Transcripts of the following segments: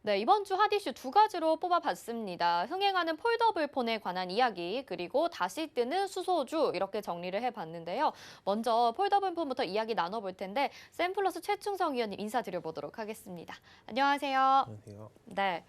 네, 이번 주 핫 이슈 두 가지로 뽑아봤습니다. 흥행하는 폴더블 폰에 관한 이야기, 그리고 다시 뜨는 수소주 이렇게 정리를 해봤는데요. 먼저 폴더블 폰부터 이야기 나눠볼 텐데 샘플러스 최충성 위원님 인사드려보도록 하겠습니다. 안녕하세요. 안녕하세요. 네.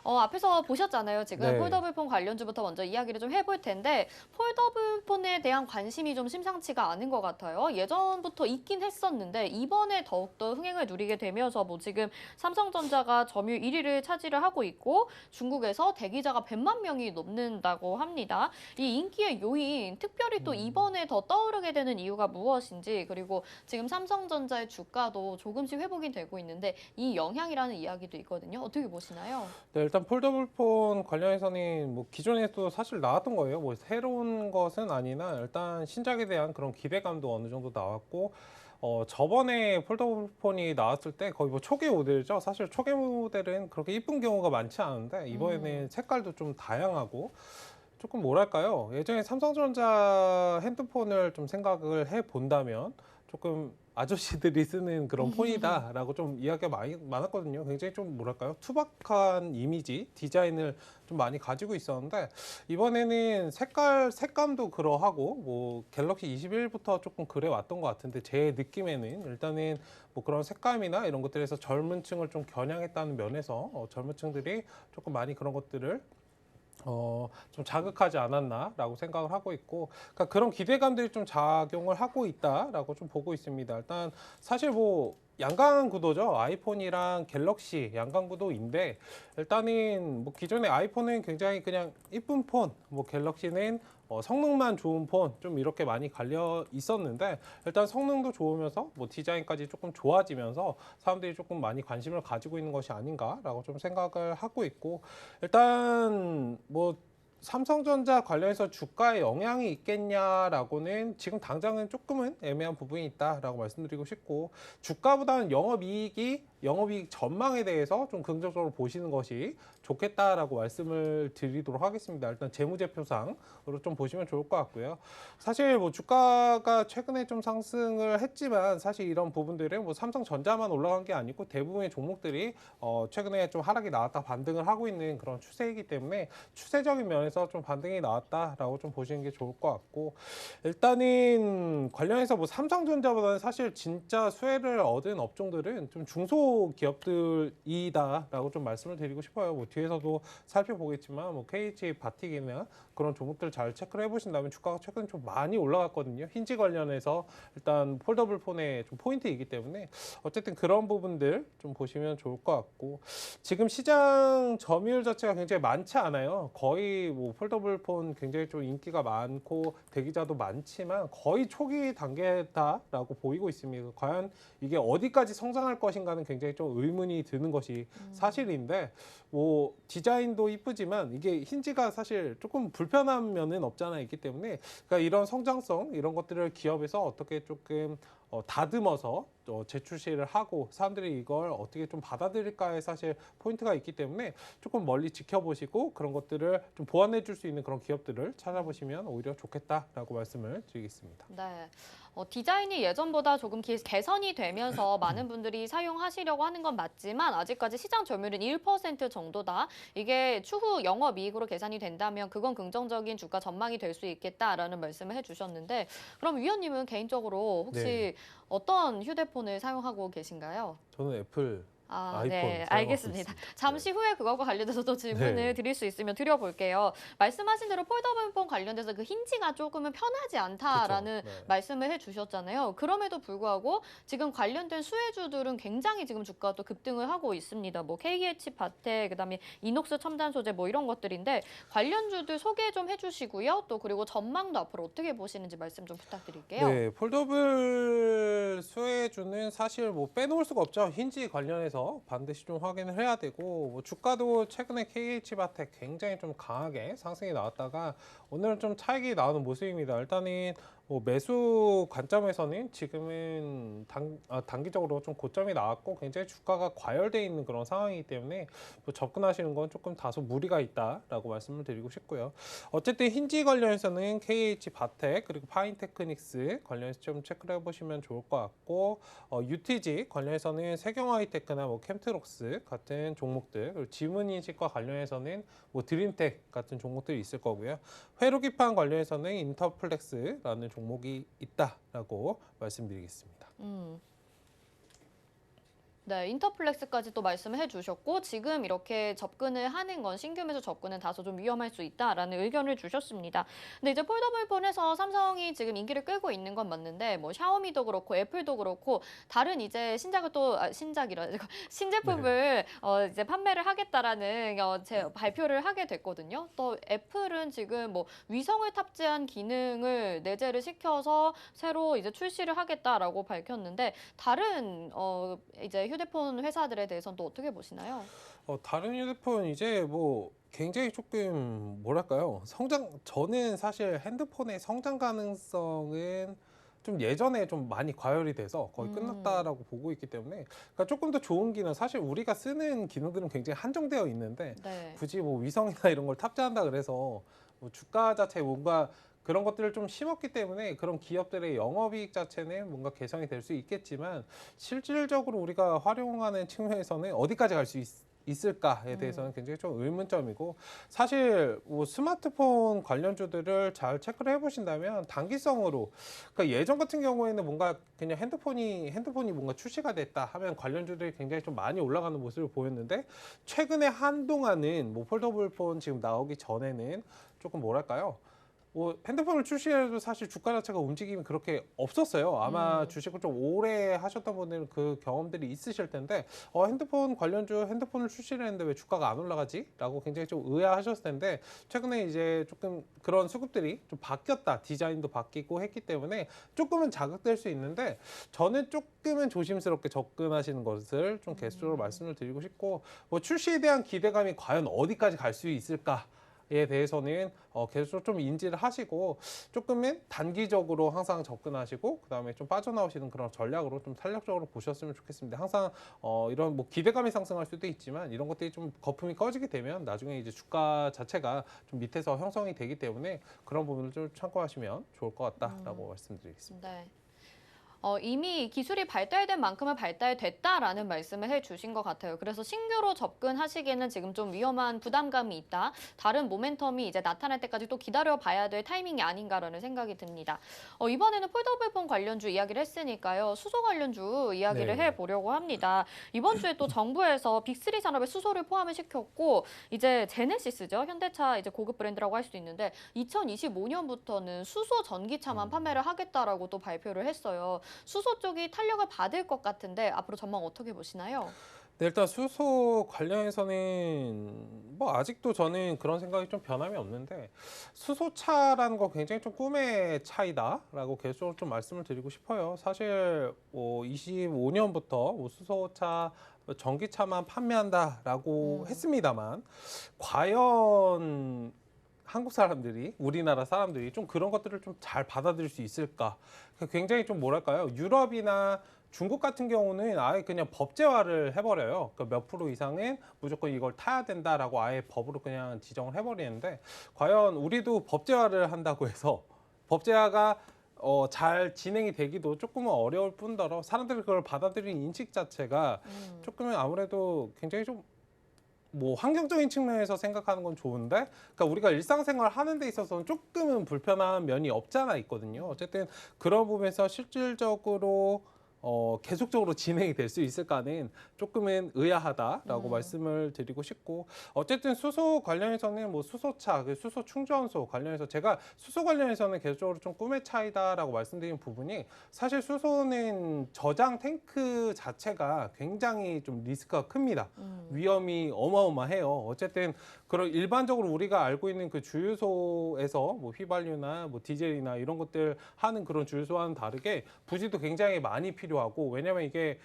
앞에서 보셨잖아요. 지금 네. 폴더블 폰 관련주부터 먼저 이야기를 좀 해볼 텐데 폴더블 폰에 대한 관심이 좀 심상치가 않은 것 같아요. 예전부터 있긴 했었는데 이번에 더욱더 흥행을 누리게 되면서 뭐 지금 삼성전자가 점유율 1위를 차지를 하고 있고 중국에서 대기자가 100만 명이 넘는다고 합니다. 이 인기의 요인, 특별히 또 이번에 더 떠오르게 되는 이유가 무엇인지 그리고 지금 삼성전자의 주가도 조금씩 회복이 되고 있는데 이 영향이라는 이야기도 있거든요. 어떻게 보시나요? 네, 일단 폴더블폰 관련해서는 뭐 기존에도 사실 나왔던 거예요. 뭐 새로운 것은 아니나 일단 신작에 대한 그런 기대감도 어느 정도 나왔고, 저번에 폴더블폰이 나왔을 때 거의 뭐 초기 모델이죠. 사실 초기 모델은 그렇게 이쁜 경우가 많지 않은데 이번에는 색깔도 좀 다양하고 조금 뭐랄까요? 예전에 삼성전자 핸드폰을 좀 생각을 해 본다면 조금 아저씨들이 쓰는 그런 폰이다라고 좀 이야기가 많았거든요. 굉장히 좀 뭐랄까요? 투박한 이미지, 디자인을 좀 많이 가지고 있었는데 이번에는 색감도 그러하고 뭐 갤럭시 21부터 조금 그래 왔던 것 같은데 제 느낌에는 일단은 뭐 그런 색감이나 이런 것들에서 젊은 층을 좀 겨냥했다는 면에서 젊은 층들이 조금 많이 그런 것들을 좀 자극하지 않았나라고 생각을 하고 있고, 그러니까 그런 기대감들이 좀 작용을 하고 있다라고 좀 보고 있습니다. 일단 사실 뭐 양강 구도죠. 아이폰이랑 갤럭시 양강 구도인데 일단은 뭐 기존의 아이폰은 굉장히 그냥 이쁜 폰, 뭐 갤럭시는 성능만 좋은 폰 좀 이렇게 많이 갈려 있었는데 일단 성능도 좋으면서 뭐 디자인까지 조금 좋아지면서 사람들이 조금 많이 관심을 가지고 있는 것이 아닌가라고 좀 생각을 하고 있고, 일단 뭐 삼성전자 관련해서 주가에 영향이 있겠냐라고는 지금 당장은 조금은 애매한 부분이 있다라고 말씀드리고 싶고, 주가보다는 영업이익 전망에 대해서 좀 긍정적으로 보시는 것이 좋겠다라고 말씀을 드리도록 하겠습니다. 일단 재무제표상으로 좀 보시면 좋을 것 같고요. 사실 뭐 주가가 최근에 좀 상승을 했지만 사실 이런 부분들은 뭐 삼성전자만 올라간 게 아니고 대부분의 종목들이 최근에 좀 하락이 나왔다 반등을 하고 있는 그런 추세이기 때문에 추세적인 면에서 좀 반등이 나왔다라고 좀 보시는 게 좋을 것 같고, 일단은 관련해서 뭐 삼성전자보다는 사실 진짜 수혜를 얻은 업종들은 좀 중소기업들이다라고 좀 말씀을 드리고 싶어요. 뭐 뒤에서도 살펴보겠지만 뭐 KH 바틱이나 그런 종목들 잘 체크를 해보신다면 주가가 최근 좀 많이 올라갔거든요. 힌지 관련해서 일단 폴더블 폰의 좀 포인트이기 때문에 어쨌든 그런 부분들 좀 보시면 좋을 것 같고, 지금 시장 점유율 자체가 굉장히 많지 않아요. 거의 뭐 폴더블 폰 굉장히 좀 인기가 많고 대기자도 많지만 거의 초기 단계다라고 보이고 있습니다. 과연 이게 어디까지 성장할 것인가는 굉장히 좀 의문이 드는 것이 사실인데, 뭐 디자인도 이쁘지만 이게 힌지가 사실 조금 불편한 면은 없잖아 있기 때문에, 그러니까 이런 성장성 이런 것들을 기업에서 어떻게 조금 다듬어서 재출시를 하고 사람들이 이걸 어떻게 좀 받아들일까에 사실 포인트가 있기 때문에 조금 멀리 지켜보시고 그런 것들을 좀 보완해 줄 수 있는 그런 기업들을 찾아보시면 오히려 좋겠다라고 말씀을 드리겠습니다. 네. 디자인이 예전보다 조금 개선이 되면서 많은 분들이 사용하시려고 하는 건 맞지만 아직까지 시장 점유율은 1% 정도다. 이게 추후 영업이익으로 계산이 된다면 그건 긍정적인 주가 전망이 될 수 있겠다라는 말씀을 해주셨는데 그럼 위원님은 개인적으로 네, 혹시 어떤 휴대폰을 사용하고 계신가요? 저는 애플 아이폰 네, 사용하고 알겠습니다. 있습니다. 네. 잠시 후에 그거와 관련돼서 또 질문을 네. 드릴 수 있으면 드려볼게요. 말씀하신 대로 폴더블폰 관련돼서 그 힌지가 조금은 편하지 그렇죠. 않다라는 네. 말씀을 해주셨잖아요. 그럼에도 불구하고 지금 관련된 수혜주들은 굉장히 지금 주가도 급등을 하고 있습니다. 뭐 KH 바텍, 그다음에 이녹스 첨단 소재 뭐 이런 것들인데 관련주들 소개 좀 해주시고요. 또 그리고 전망도 앞으로 어떻게 보시는지 말씀 좀 부탁드릴게요. 네, 폴더블 수혜주는 사실 뭐 빼놓을 수가 없죠. 힌지 관련해서 반드시 좀 확인을 해야 되고, 뭐 주가도 최근에 KH바텍 굉장히 좀 강하게 상승이 나왔다가 오늘은 좀 차익이 나오는 모습입니다. 일단은 뭐 매수 관점에서는 지금은 단기적으로 좀 고점이 나왔고 굉장히 주가가 과열돼 있는 그런 상황이기 때문에 뭐 접근하시는 건 조금 다소 무리가 있다라고 말씀을 드리고 싶고요. 어쨌든 힌지 관련해서는 KH 바텍 그리고 파인테크닉스 관련해서 좀 체크를 해보시면 좋을 것 같고 UTG 관련해서는 세경하이테크나 뭐 캠트록스 같은 종목들 그리고 지문인식과 관련해서는 뭐 드림텍 같은 종목들이 있을 거고요. 회로기판 관련해서는 인터플렉스라는 종목이 있다라고 말씀드리겠습니다. 네, 인터플렉스까지 또 말씀해 주셨고 지금 이렇게 접근을 하는 건 신규 매수 접근은 다소 좀 위험할 수 있다라는 의견을 주셨습니다. 근데 이제 폴더블폰에서 삼성이 지금 인기를 끌고 있는 건 맞는데 뭐 샤오미도 그렇고 애플도 그렇고 다른 이제 신작을 또 신작이라 신제품을 이제 판매를 하겠다라는 발표를 하게 됐거든요. 또 애플은 지금 뭐 위성을 탑재한 기능을 내재를 시켜서 새로 이제 출시를 하겠다라고 밝혔는데 다른 이제 휴대폰 회사들에 대해서는 또 어떻게 보시나요? 다른 휴대폰 이제 뭐 굉장히 조금 뭐랄까요? 저는 사실 핸드폰의 성장 가능성은 좀 예전에 좀 많이 과열이 돼서 거의 끝났다라고 보고 있기 때문에 그러니까 조금 더 좋은 기능 사실 우리가 쓰는 기능들은 굉장히 한정되어 있는데 네. 굳이 뭐 위성이나 이런 걸 탑재한다 그래서 뭐 주가 자체에 뭔가 그런 것들을 좀 심었기 때문에 그런 기업들의 영업이익 자체는 뭔가 개선이 될 수 있겠지만 실질적으로 우리가 활용하는 측면에서는 어디까지 갈 수 있을까에 대해서는 굉장히 좀 의문점이고 사실 뭐 스마트폰 관련주들을 잘 체크를 해보신다면 단기성으로 그러니까 예전 같은 경우에는 뭔가 그냥 핸드폰이 뭔가 출시가 됐다 하면 관련주들이 굉장히 좀 많이 올라가는 모습을 보였는데 최근에 한동안은 뭐 폴더블폰 지금 나오기 전에는 조금 뭐랄까요? 뭐 핸드폰을 출시해도 사실 주가 자체가 움직임이 그렇게 없었어요. 아마 주식을 좀 오래 하셨던 분들은 그 경험들이 있으실 텐데 핸드폰 관련주 핸드폰을 출시를 했는데 왜 주가가 안 올라가지? 라고 굉장히 좀 의아하셨을 텐데 최근에 이제 조금 그런 수급들이 좀 바뀌었다. 디자인도 바뀌고 했기 때문에 조금은 자극될 수 있는데 저는 조금은 조심스럽게 접근하시는 것을 좀 개수적으로 말씀을 드리고 싶고 뭐 출시에 대한 기대감이 과연 어디까지 갈 수 있을까? 에 대해서는 계속 좀 인지를 하시고 조금은 단기적으로 항상 접근하시고 그다음에 좀 빠져나오시는 그런 전략으로 좀 탄력적으로 보셨으면 좋겠습니다. 항상 이런 뭐 기대감이 상승할 수도 있지만 이런 것들이 좀 거품이 꺼지게 되면 나중에 이제 주가 자체가 좀 밑에서 형성이 되기 때문에 그런 부분을 좀 참고하시면 좋을 것 같다라고 말씀드리겠습니다. 네. 이미 기술이 발달된 만큼은 발달됐다라는 말씀을 해주신 것 같아요. 그래서 신규로 접근하시기에는 지금 좀 위험한 부담감이 있다. 다른 모멘텀이 이제 나타날 때까지 또 기다려봐야 될 타이밍이 아닌가라는 생각이 듭니다. 이번에는 폴더블폰 관련주 이야기를 했으니까요. 수소 관련주 이야기를 네. 해보려고 합니다. 이번 주에 또 정부에서 빅3 산업에 수소를 포함을 시켰고 이제 제네시스죠. 현대차 이제 고급 브랜드라고 할 수도 있는데 2025년부터는 수소 전기차만 판매를 하겠다라고 또 발표를 했어요. 수소 쪽이 탄력을 받을 것 같은데 앞으로 전망 어떻게 보시나요? 네, 일단 수소 관련해서는 뭐 아직도 저는 그런 생각이 좀 변함이 없는데 수소차라는 거 굉장히 좀 꿈의 차이다라고 계속 좀 말씀을 드리고 싶어요. 사실 뭐 25년부터 뭐 수소차 전기차만 판매한다라고 했습니다만 과연 한국 사람들이 우리나라 사람들이 좀 그런 것들을 좀 잘 받아들일 수 있을까? 굉장히 좀 뭐랄까요? 유럽이나 중국 같은 경우는 아예 그냥 법제화를 해버려요. 그러니까 몇 프로 이상은 무조건 이걸 타야 된다라고 아예 법으로 그냥 지정을 해버리는데 과연 우리도 법제화를 한다고 해서 법제화가 잘 진행이 되기도 조금은 어려울 뿐더러 사람들이 그걸 받아들이는 인식 자체가 조금은 아무래도 굉장히 좀 뭐 환경적인 측면에서 생각하는 건 좋은데, 그러니까 우리가 일상생활 하는 데 있어서는 조금은 불편한 면이 없잖아 있거든요. 어쨌든 그런 부분에서 실질적으로 계속적으로 진행이 될 수 있을까는 조금은 의아하다라고 말씀을 드리고 싶고 어쨌든 수소 관련해서는 뭐 수소차, 수소 충전소 관련해서 제가 수소 관련해서는 계속적으로 좀 꿈의 차이다라고 말씀드린 부분이 사실 수소는 저장 탱크 자체가 굉장히 좀 리스크가 큽니다. 위험이 어마어마해요. 어쨌든 그런 일반적으로 우리가 알고 있는 그 주유소에서 뭐 휘발유나 뭐 디젤이나 이런 것들 하는 그런 주유소와는 다르게 부지도 굉장히 많이 필요하고 왜냐면 이게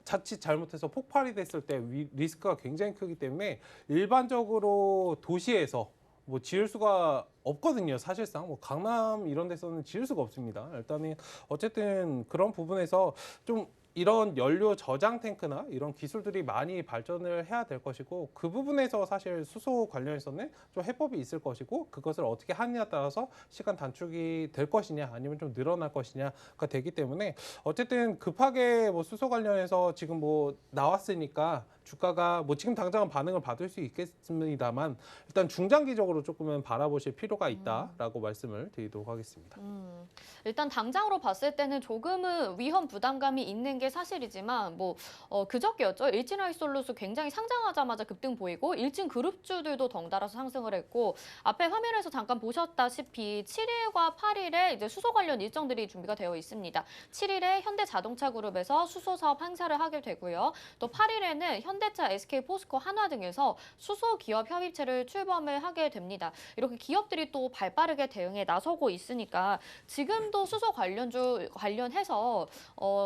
자칫 잘못해서 폭발이 됐을 때 리스크가 굉장히 크기 때문에 일반적으로 도시에서 뭐 지을 수가 없거든요. 사실상 뭐 강남 이런 데서는 지을 수가 없습니다. 일단은 어쨌든 그런 부분에서 좀 이런 연료 저장 탱크나 이런 기술들이 많이 발전을 해야 될 것이고 그 부분에서 사실 수소 관련해서는 좀 해법이 있을 것이고 그것을 어떻게 하느냐에 따라서 시간 단축이 될 것이냐 아니면 좀 늘어날 것이냐가 되기 때문에 어쨌든 급하게 뭐 수소 관련해서 지금 뭐 나왔으니까 주가가 뭐 지금 당장은 반응을 받을 수 있겠습니다만 일단 중장기적으로 조금은 바라보실 필요가 있다라고 말씀을 드리도록 하겠습니다. 일단 당장으로 봤을 때는 조금은 위험 부담감이 있는 게 사실이지만 뭐 그저께였죠. 일진하이솔루스 굉장히 상장하자마자 급등 보이고 일진 그룹주들도 덩달아서 상승을 했고 앞에 화면에서 잠깐 보셨다시피 7일과 8일에 이제 수소 관련 일정들이 준비가 되어 있습니다. 7일에 현대자동차 그룹에서 수소 사업 행사를 하게 되고요. 또 8일에는 현대차, SK, 포스코, 한화 등에서 수소 기업 협의체를 출범을 하게 됩니다. 이렇게 기업들이 또 발빠르게 대응에 나서고 있으니까 지금도 수소 관련해서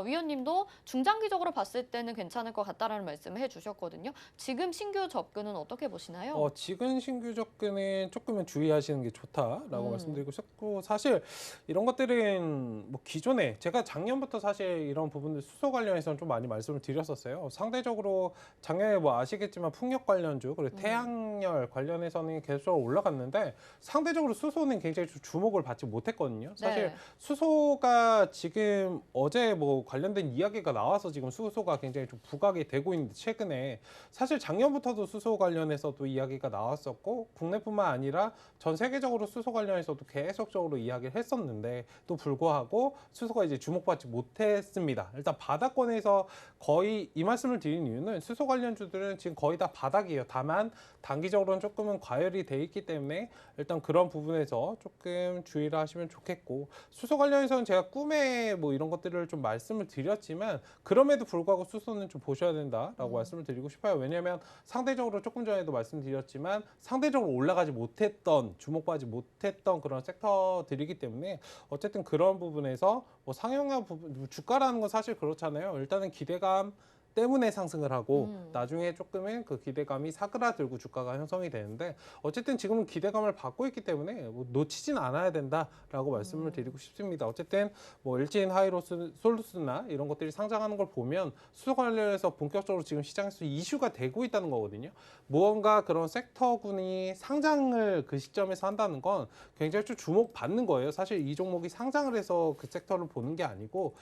위원님도 중장기적으로 봤을 때는 괜찮을 것 같다라는 말씀을 해주셨거든요. 지금 신규 접근은 어떻게 보시나요? 지금 신규 접근은 조금은 주의하시는 게 좋다라고 말씀드리고 싶고 사실 이런 것들은 뭐 기존에 제가 작년부터 사실 이런 부분들 수소 관련해서는 좀 많이 말씀을 드렸었어요. 상대적으로 작년에 뭐 아시겠지만 풍력 관련주 그리고 태양열 관련해서는 계속 올라갔는데 상대적으로 수소는 굉장히 좀 주목을 받지 못했거든요. 사실 네. 수소가 지금 어제 뭐 관련된 이야기가 나와서 지금 수소가 굉장히 좀 부각이 되고 있는데 최근에 사실 작년부터도 수소 관련해서도 이야기가 나왔었고 국내뿐만 아니라 전 세계적으로 수소 관련해서도 계속적으로 이야기를 했었는데 또 불구하고 수소가 이제 주목받지 못했습니다. 일단 바닥권에서 거의 이 말씀을 드린 이유는 수소 관련주들은 지금 거의 다 바닥이에요. 다만 단기적으로는 조금은 과열이 돼 있기 때문에 일단 그런 부분에서 조금 주의를 하시면 좋겠고 수소 관련해서는 제가 꿈에 뭐 이런 것들을 좀 말씀을 드렸지만 그럼에도 불구하고 수소는 좀 보셔야 된다라고 말씀을 드리고 싶어요. 왜냐하면 상대적으로 조금 전에도 말씀드렸지만 상대적으로 올라가지 못했던 주목받지 못했던 그런 섹터들이기 때문에 어쨌든 그런 부분에서 뭐 상용화 부분 주가라는 건 사실 그렇잖아요. 일단은 기대감 때문에 상승을 하고 나중에 조금은 그 기대감이 사그라들고 주가가 형성이 되는데 어쨌든 지금은 기대감을 받고 있기 때문에 뭐 놓치진 않아야 된다라고 말씀을 드리고 싶습니다. 어쨌든 뭐 일진 하이솔루스나 이런 것들이 상장하는 걸 보면 수소 관련해서 본격적으로 지금 시장에서 이슈가 되고 있다는 거거든요. 무언가 그런 섹터군이 상장을 그 시점에서 한다는 건 굉장히 좀 주목받는 거예요. 사실 이 종목이 상장을 해서 그 섹터를 보는 게 아니고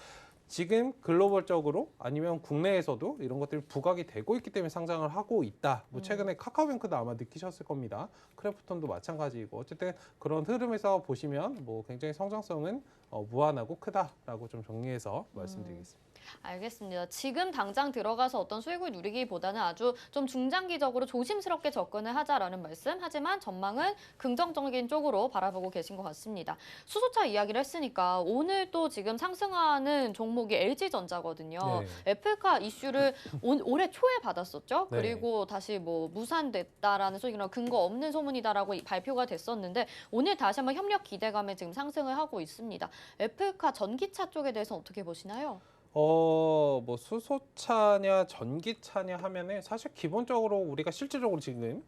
지금 글로벌적으로 아니면 국내에서도 이런 것들이 부각이 되고 있기 때문에 상장을 하고 있다. 뭐 최근에 카카오뱅크도 아마 느끼셨을 겁니다. 크래프톤도 마찬가지이고 어쨌든 그런 흐름에서 보시면 뭐 굉장히 성장성은 무한하고 크다라고 좀 정리해서 말씀드리겠습니다. 알겠습니다. 지금 당장 들어가서 어떤 수익을 누리기보다는 아주 좀 중장기적으로 조심스럽게 접근을 하자라는 말씀. 하지만 전망은 긍정적인 쪽으로 바라보고 계신 것 같습니다. 수소차 이야기를 했으니까 오늘 또 지금 상승하는 종목이 LG전자거든요. 네. 애플카 이슈를 올해 초에 받았었죠. 네. 그리고 다시 뭐 무산됐다라는 소리나 근거 없는 소문이다라고 발표가 됐었는데 오늘 다시 한번 협력 기대감에 지금 상승을 하고 있습니다. 애플카 전기차 쪽에 대해서 어떻게 보시나요? 뭐 수소차냐 전기차냐 하면은 사실 기본적으로 우리가 실질적으로 지금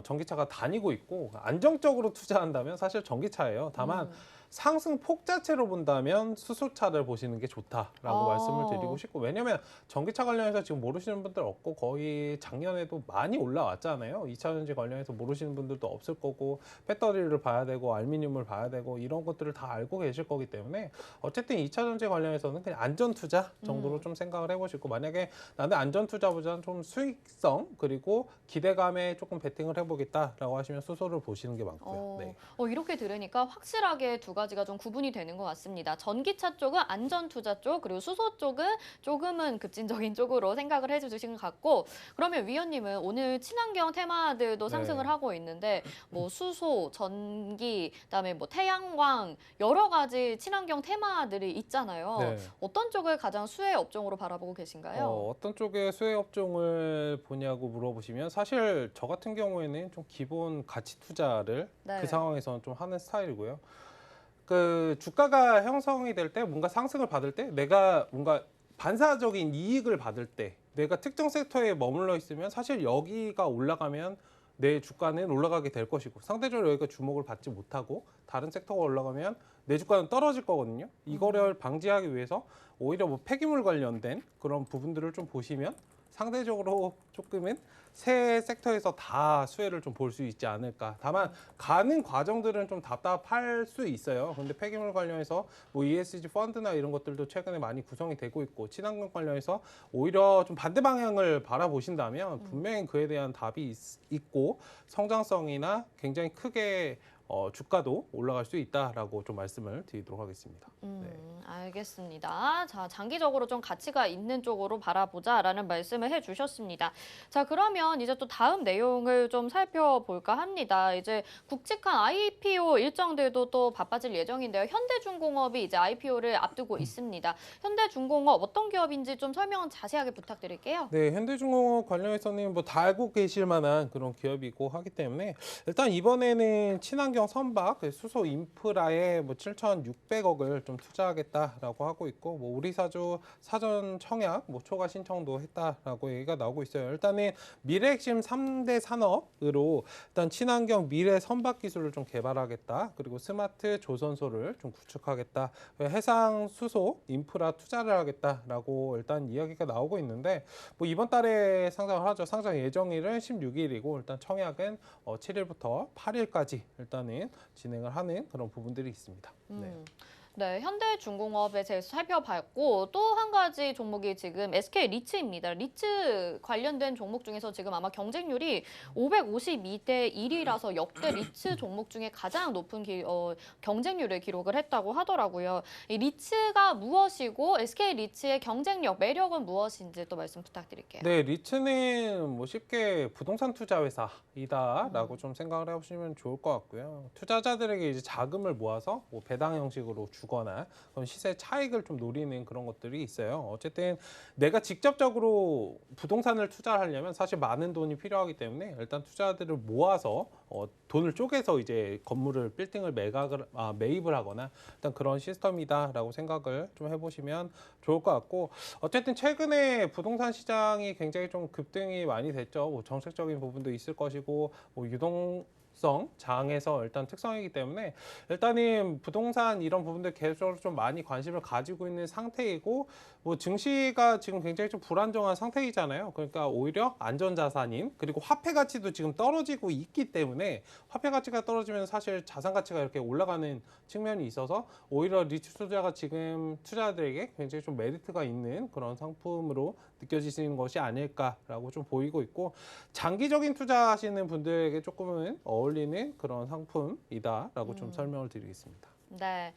전기차가 다니고 있고 안정적으로 투자한다면 사실 전기차예요. 다만 상승폭 자체로 본다면 수소차를 보시는 게 좋다라고 말씀을 드리고 싶고 왜냐면 전기차 관련해서 지금 모르시는 분들 없고 거의 작년에도 많이 올라왔잖아요. 2차 전지 관련해서 모르시는 분들도 없을 거고 배터리를 봐야 되고 알루미늄을 봐야 되고 이런 것들을 다 알고 계실 거기 때문에 어쨌든 2차 전지 관련해서는 그냥 안전 투자 정도로 좀 생각을 해보시고 만약에 나는 안전 투자보다는 좀 수익성 그리고 기대감에 조금 베팅을 해보겠다라고 하시면 수소를 보시는 게 많고요. 네. 이렇게 들으니까 확실하게 두 가지가 좀 구분이 되는 것 같습니다. 전기차 쪽은 안전 투자 쪽, 그리고 수소 쪽은 조금은 급진적인 쪽으로 생각을 해주신 것 같고, 그러면 위원님은 오늘 친환경 테마들도 상승을 네. 하고 있는데, 뭐 수소, 전기, 그다음에 뭐 태양광 여러 가지 친환경 테마들이 있잖아요. 네. 어떤 쪽을 가장 수혜 업종으로 바라보고 계신가요? 어떤 쪽에 수혜 업종을 보냐고 물어보시면 사실 저 같은 경우에는 좀 기본 가치 투자를 네. 그 상황에서는 좀 하는 스타일이고요. 그 주가가 형성이 될 때 뭔가 상승을 받을 때 내가 뭔가 반사적인 이익을 받을 때 내가 특정 섹터에 머물러 있으면 사실 여기가 올라가면 내 주가는 올라가게 될 것이고 상대적으로 여기가 주목을 받지 못하고 다른 섹터가 올라가면 내 주가는 떨어질 거거든요. 이거를 방지하기 위해서 오히려 뭐 폐기물 관련된 그런 부분들을 좀 보시면 상대적으로 조금은 새 섹터에서 다 수혜를 좀 볼 수 있지 않을까. 다만 가는 과정들은 좀 답답할 수 있어요. 근데 폐기물 관련해서 뭐 ESG 펀드나 이런 것들도 최근에 많이 구성이 되고 있고 친환경 관련해서 오히려 좀 반대 방향을 바라보신다면 분명히 그에 대한 답이 있고 성장성이나 굉장히 크게 주가도 올라갈 수 있다라고 좀 말씀을 드리도록 하겠습니다. 네. 알겠습니다. 자, 장기적으로 좀 가치가 있는 쪽으로 바라보자라는 말씀을 해주셨습니다. 자, 그러면 이제 또 다음 내용을 좀 살펴볼까 합니다. 이제 굵직한 IPO 일정들도 또 바빠질 예정인데요. 현대중공업이 이제 IPO를 앞두고 있습니다. 현대중공업 어떤 기업인지 좀 설명 자세하게 부탁드릴게요. 네, 현대중공업 관련해서는 뭐 다 알고 계실 만한 그런 기업이고 하기 때문에 일단 이번에는 친환경 선박 수소 인프라에 뭐 7,600억을 좀 투자하겠다라고 하고 있고 뭐 우리 사주 사전 청약 뭐 초과 신청도 했다라고 얘기가 나오고 있어요. 일단은 미래 핵심 3대 산업으로 일단 친환경 미래 선박 기술을 좀 개발하겠다. 그리고 스마트 조선소를 좀 구축하겠다. 해상 수소 인프라 투자를 하겠다라고 일단 이야기가 나오고 있는데 뭐 이번 달에 상장을 하죠. 상장 예정일은 16일이고 일단 청약은 7일부터 8일까지 일단은 진행을 하는 그런 부분들이 있습니다. 네. 네, 현대중공업에 대해서 살펴봤고 또 한 가지 종목이 지금 SK 리츠입니다. 리츠 관련된 종목 중에서 지금 아마 경쟁률이 552대 1이라서 역대 리츠 종목 중에 가장 높은 경쟁률을 기록을 했다고 하더라고요. 이 리츠가 무엇이고 SK 리츠의 경쟁력, 매력은 무엇인지 또 말씀 부탁드릴게요. 네, 리츠는 뭐 쉽게 부동산 투자 회사이다라고 좀 생각을 해보시면 좋을 것 같고요. 투자자들에게 이제 자금을 모아서 뭐 배당 형식으로 주거나 그런 시세 차익을 좀 노리는 그런 것들이 있어요. 어쨌든 내가 직접적으로 부동산을 투자하려면 사실 많은 돈이 필요하기 때문에 일단 투자자들을 모아서 돈을 쪼개서 이제 건물을 빌딩을 매입을 하거나 일단 그런 시스템이다라고 생각을 좀 해보시면 좋을 것 같고 어쨌든 최근에 부동산 시장이 굉장히 좀 급등이 많이 됐죠. 뭐 정책적인 부분도 있을 것이고 뭐 유동성 장에서 일단 특성이기 때문에 일단은 부동산 이런 부분들 계속적으로 좀 많이 관심을 가지고 있는 상태이고 뭐 증시가 지금 굉장히 좀 불안정한 상태이잖아요. 그러니까 오히려 안전자산인 그리고 화폐 가치도 지금 떨어지고 있기 때문에 화폐 가치가 떨어지면 사실 자산 가치가 이렇게 올라가는 측면이 있어서 오히려 리츠 투자가 지금 투자자들에게 굉장히 좀 메리트가 있는 그런 상품으로 느껴지시는 것이 아닐까라고 좀 보이고 있고 장기적인 투자하시는 분들에게 조금은 어울리는 그런 상품이다라고 좀 설명을 드리겠습니다. 네,